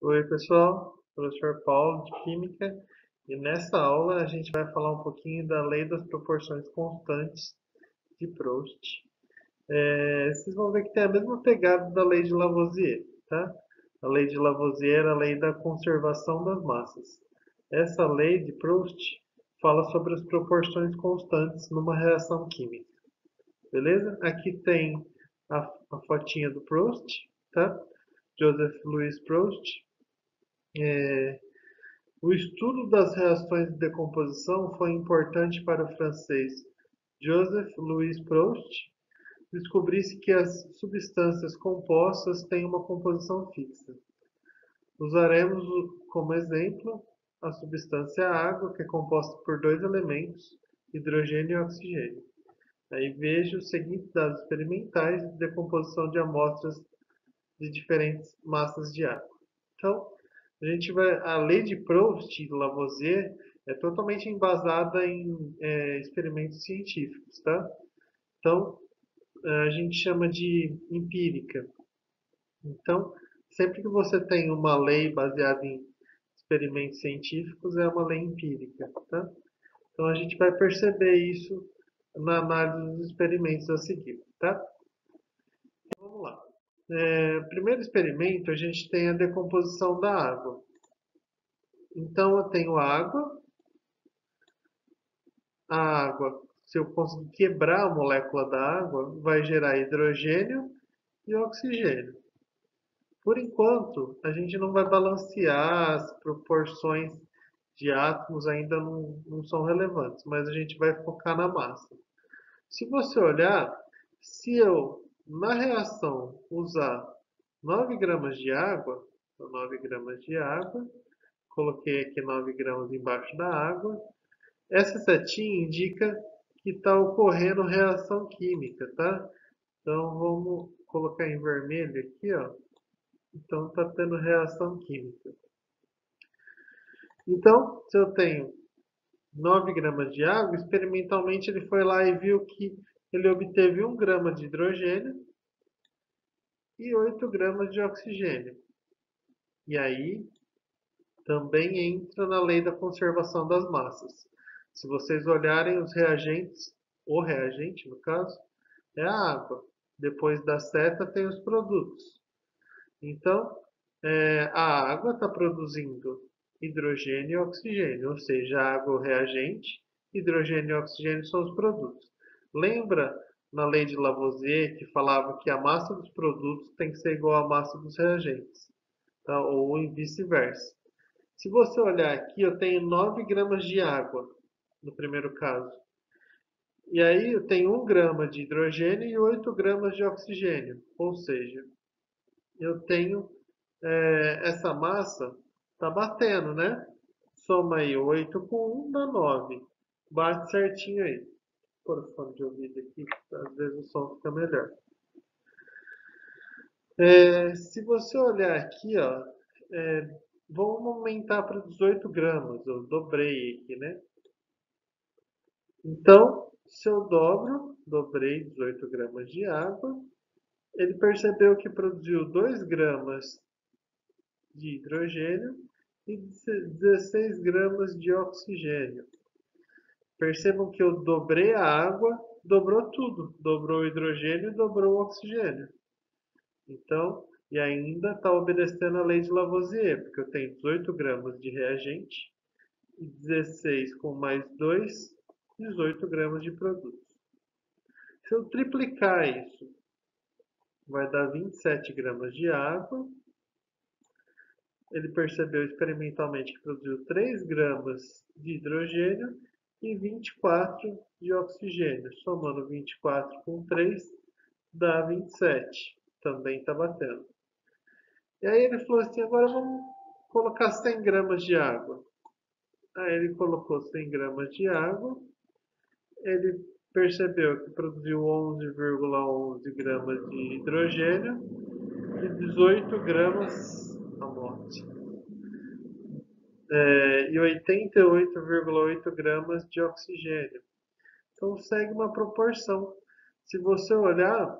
Oi, pessoal, professor Paulo de Química, e nessa aula a gente vai falar um pouquinho da lei das proporções constantes de Proust. Vocês vão ver que tem a mesma pegada da lei de Lavoisier, tá? A lei de Lavoisier era a lei da conservação das massas. Essa lei de Proust fala sobre as proporções constantes numa reação química, beleza? Aqui tem a fotinha do Proust, tá? Joseph Louis Proust. O estudo das reações de decomposição foi importante para o francês Joseph Louis Proust. Descobriu-se que as substâncias compostas têm uma composição fixa. Usaremos como exemplo a substância água, que é composta por dois elementos, hidrogênio e oxigênio. Aí veja os seguintes dados experimentais de decomposição de amostras de diferentes massas de água. Então, a lei de Proust e Lavoisier é totalmente embasada em experimentos científicos, tá? Então, a gente chama de empírica. Então, sempre que você tem uma lei baseada em experimentos científicos, é uma lei empírica, tá? Então, a gente vai perceber isso na análise dos experimentos a seguir, tá? Então, vamos lá. Primeiro experimento, a gente tem a decomposição da água. Então, eu tenho a água, se eu conseguir quebrar a molécula da água, vai gerar hidrogênio e oxigênio. Por enquanto, a gente não vai balancear as proporções de átomos, ainda não são relevantes, mas a gente vai focar na massa. Se você olhar, se eu, na reação, usar 9 gramas de água, então 9 gramas de água, coloquei aqui 9 gramas embaixo da água, essa setinha indica que está ocorrendo reação química, tá? Então vamos colocar em vermelho aqui, ó. Então está tendo reação química. Então, se eu tenho 9 gramas de água, experimentalmente ele foi lá e viu que ele obteve 1 grama de hidrogênio e 8 gramas de oxigênio. E aí também entra na lei da conservação das massas. Se vocês olharem os reagentes, o reagente no caso, é a água. Depois da seta tem os produtos. Então, a água está produzindo hidrogênio e oxigênio, ou seja, a água é o reagente, hidrogênio e oxigênio são os produtos. Lembra na lei de Lavoisier que falava que a massa dos produtos tem que ser igual à massa dos reagentes, tá? Ou vice-versa. Se você olhar aqui, eu tenho 9 gramas de água no primeiro caso. E aí eu tenho 1 grama de hidrogênio e 8 gramas de oxigênio. Ou seja, eu tenho essa massa, está batendo, né? Soma aí 8 com 1 dá 9. Bate certinho aí. Vou pôr o fone de ouvido aqui, às vezes o som fica melhor. Se você olhar aqui, ó, vamos aumentar para 18 gramas. Eu dobrei aqui, né? Então, se eu dobrei 18 gramas de água, ele percebeu que produziu 2 gramas de hidrogênio e 16 gramas de oxigênio. Percebam que eu dobrei a água, dobrou tudo. Dobrou o hidrogênio e dobrou o oxigênio. Então, e ainda está obedecendo a lei de Lavoisier, porque eu tenho 18 gramas de reagente e 16 com mais 2, 18 gramas de produto. Se eu triplicar isso, vai dar 27 gramas de água. Ele percebeu experimentalmente que produziu 3 gramas de hidrogênio e 24 de oxigênio. Somando 24 com 3, dá 27. Também está batendo. E aí ele falou assim, agora vamos colocar 100 gramas de água. Aí ele colocou 100 gramas de água. Ele percebeu que produziu 11,11 gramas de hidrogênio e 18 gramas a morte. E 88,8 gramas de oxigênio. Então segue uma proporção. Se você olhar,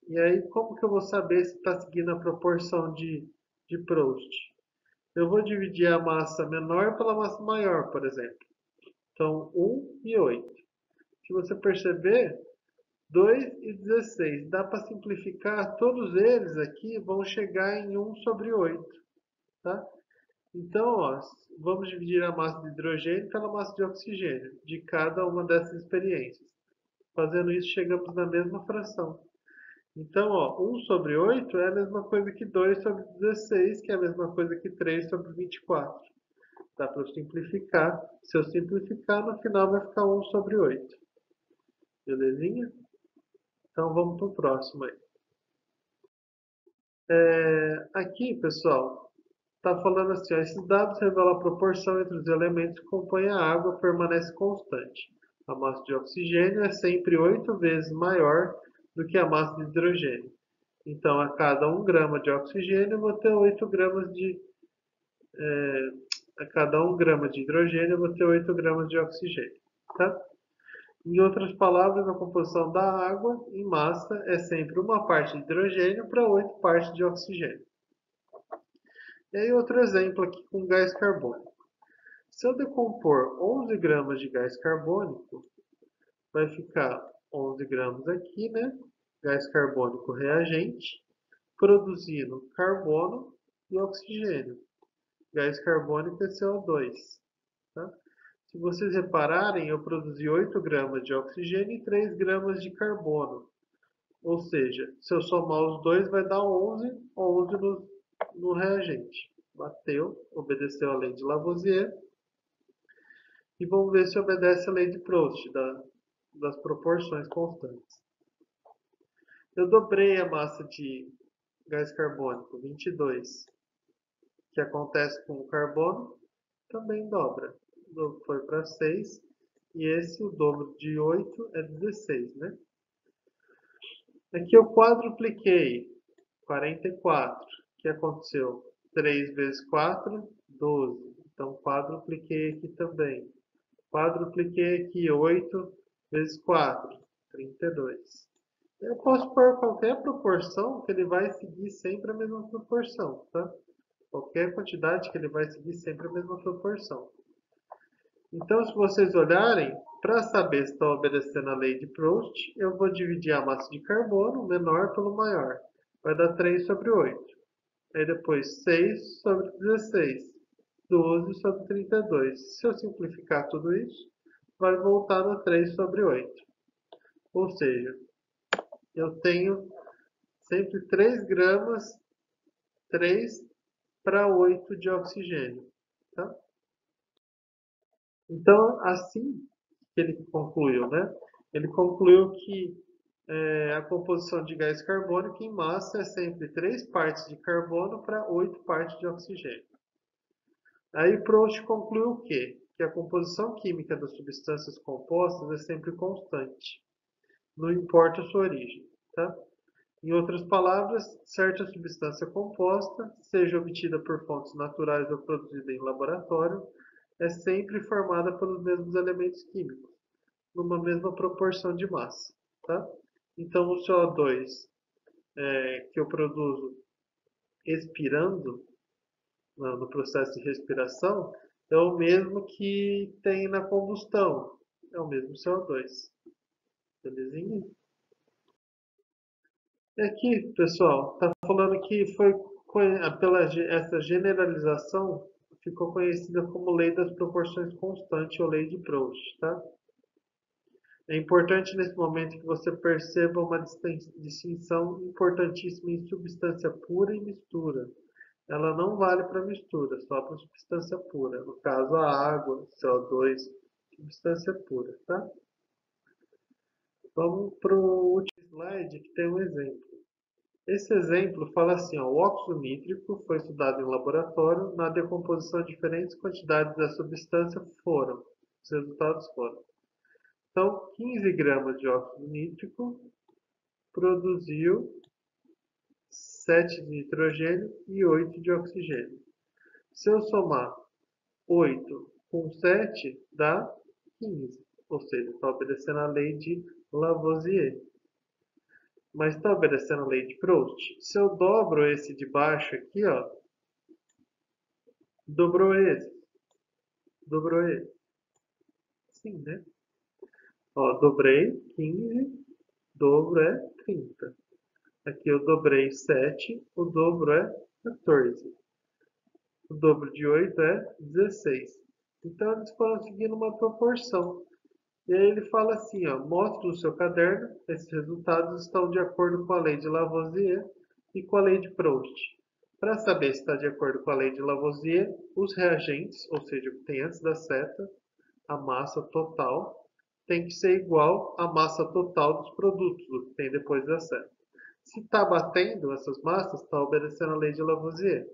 e aí como que eu vou saber se está seguindo a proporção de de Proust. Eu vou dividir a massa menor pela massa maior, por exemplo. Então, 1 e 8. Se você perceber, 2 e 16. Dá para simplificar, todos eles aqui vão chegar em 1 sobre 8. Tá? Então, ó, vamos dividir a massa de hidrogênio pela massa de oxigênio, de cada uma dessas experiências. Fazendo isso, chegamos na mesma fração. Então, ó, 1 sobre 8 é a mesma coisa que 2 sobre 16, que é a mesma coisa que 3 sobre 24. Dá para eu simplificar. Se eu simplificar, no final vai ficar 1 sobre 8. Belezinha? Então, vamos para o próximo aí. Aqui, pessoal, está falando assim, ó, esses dados revelam a proporção entre os elementos que compõem a água permanece constante. A massa de oxigênio é sempre 8 vezes maior do que a massa de hidrogênio. Então, a cada 1 grama de oxigênio, eu vou ter 8 gramas de... a cada 1 grama de hidrogênio, eu vou ter 8 gramas de oxigênio. Tá? Em outras palavras, a composição da água em massa é sempre uma parte de hidrogênio para 8 partes de oxigênio. E aí outro exemplo aqui com gás carbônico. Se eu decompor 11 gramas de gás carbônico, vai ficar 11 gramas aqui, né? Gás carbônico reagente, produzindo carbono e oxigênio. Gás carbônico é CO2. Tá? Se vocês repararem, eu produzi 8 gramas de oxigênio e 3 gramas de carbono. Ou seja, se eu somar os dois, vai dar 11 no reagente. Bateu, obedeceu a lei de Lavoisier. E vamos ver se obedece a lei de Proust, das proporções constantes. Eu dobrei a massa de gás carbônico, 22, que acontece com o carbono, também dobra. Foi para 6, e esse, o dobro de 8, é 16, né? Aqui eu quadrupliquei, 44, que aconteceu? 3 vezes 4, 12. Então, quadrupliquei aqui também. Quadrupliquei aqui, 8 vezes 4, 32. Eu posso pôr qualquer proporção que ele vai seguir sempre a mesma proporção, tá? Qualquer quantidade que ele vai seguir sempre a mesma proporção. Então, se vocês olharem, para saber se está obedecendo a lei de Proust, eu vou dividir a massa de carbono, menor pelo maior. Vai dar 3 sobre 8. Aí depois 6 sobre 16. 12 sobre 32. Se eu simplificar tudo isso, vai voltar no 3 sobre 8. Ou seja, eu tenho sempre 3 gramas, 3 para 8 de oxigênio. Tá? Então, assim que ele concluiu, né? Ele concluiu que a composição de gás carbônico em massa é sempre 3 partes de carbono para 8 partes de oxigênio. Aí Proust concluiu o quê? Que a composição química das substâncias compostas é sempre constante, não importa a sua origem. Tá? Em outras palavras, certa substância composta, seja obtida por fontes naturais ou produzida em laboratório, é sempre formada pelos mesmos elementos químicos, numa mesma proporção de massa. Tá? Então, o CO2 que eu produzo expirando, no processo de respiração, é o mesmo que tem na combustão, é o mesmo CO2. Belezinha? E aqui, pessoal, está falando que foi pela essa generalização ficou conhecida como lei das proporções constantes ou lei de Proust, tá? É importante nesse momento que você perceba uma distinção importantíssima em substância pura e mistura. Ela não vale para mistura, só para substância pura. No caso, a água, CO2, substância pura, tá? Vamos para o último slide que tem um exemplo. Esse exemplo fala assim, ó, o óxido nítrico foi estudado em laboratório, na decomposição diferentes quantidades da substância foram, os resultados foram. Então, 15 gramas de óxido nítrico produziu 7 de nitrogênio e 8 de oxigênio. Se eu somar 8 com 7, dá 15. Ou seja, está obedecendo a lei de Lavoisier. Mas está obedecendo a lei de Proust. Se eu dobro esse de baixo aqui, ó, Dobrou esse. Dobrou esse. Sim, né? Ó, dobrei 15, dobro é 30. Aqui eu dobrei 7, o dobro é 14. O dobro de 8 é 16. Então eles foram seguindo uma proporção. E aí ele fala assim, ó, mostre no seu caderno, esses resultados estão de acordo com a lei de Lavoisier e com a lei de Proust. Para saber se está de acordo com a lei de Lavoisier, os reagentes, ou seja, o que tem antes da seta, a massa total, tem que ser igual à massa total dos produtos, o que tem depois da seta. Se está batendo essas massas, está obedecendo a lei de Lavoisier.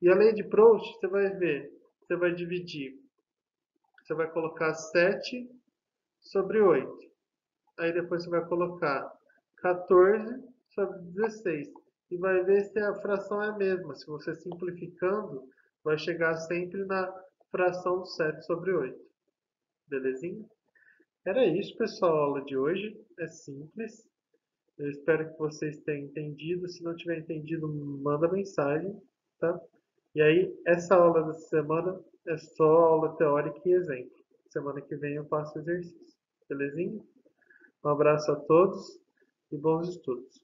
E a lei de Proust, você vai ver, você vai dividir, você vai colocar 7 sobre 8. Aí depois você vai colocar 14 sobre 16. E vai ver se a fração é a mesma. Se você simplificando, vai chegar sempre na fração 7 sobre 8. Belezinha? Era isso, pessoal, a aula de hoje. É simples. Eu espero que vocês tenham entendido. Se não tiver entendido, manda mensagem, tá? E aí, essa aula dessa semana é só aula teórica e exemplo. Semana que vem eu faço exercício. Belezinha? Um abraço a todos e bons estudos.